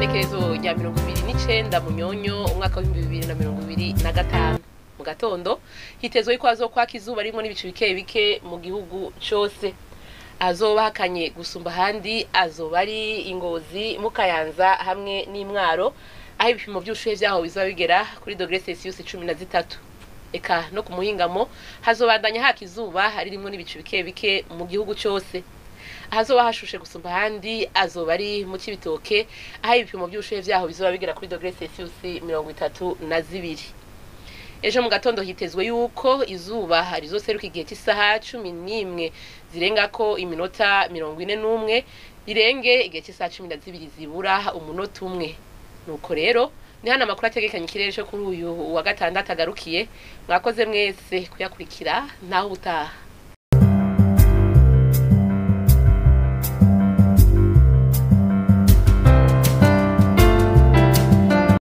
igenekerezo rya 29 Munyonyo umwaka wa 2025 mu gatondo hitezwe ko azokwaka izuba rimwe n'ibicu bike bike mu gihugu cyose. Azoba hakanye gusumba handi azoba ari Ingozi, Mukayanza hamwe n'Imwaro, aho ibipimo by'ubushuhe vyaho bizoba bigera kuri °C 13. Eka no ku muhingamo hazobandanya haka izuba hari rimwe n'ibicu bike bike mu gihugu cyose. Azoba hashushe gusumba handi azoba ari mu Cibitoke, aho ibipimo by'ubushuhe vyaho bizoba bigera kuri °C 32. Ejo mu gatondo hitezwe yuko izuba rizoseruka igihe cy'isaha 11 zirenga ko iminota 41 rirenge igihe cy'isaha 12 zibura umunota umwe. Nuko rero ni hana makuru ategekanye ikirere cyo kuri uyu wa gatandatu agarukiye. Mwakoze mwese kuyakurikira, naho utaha.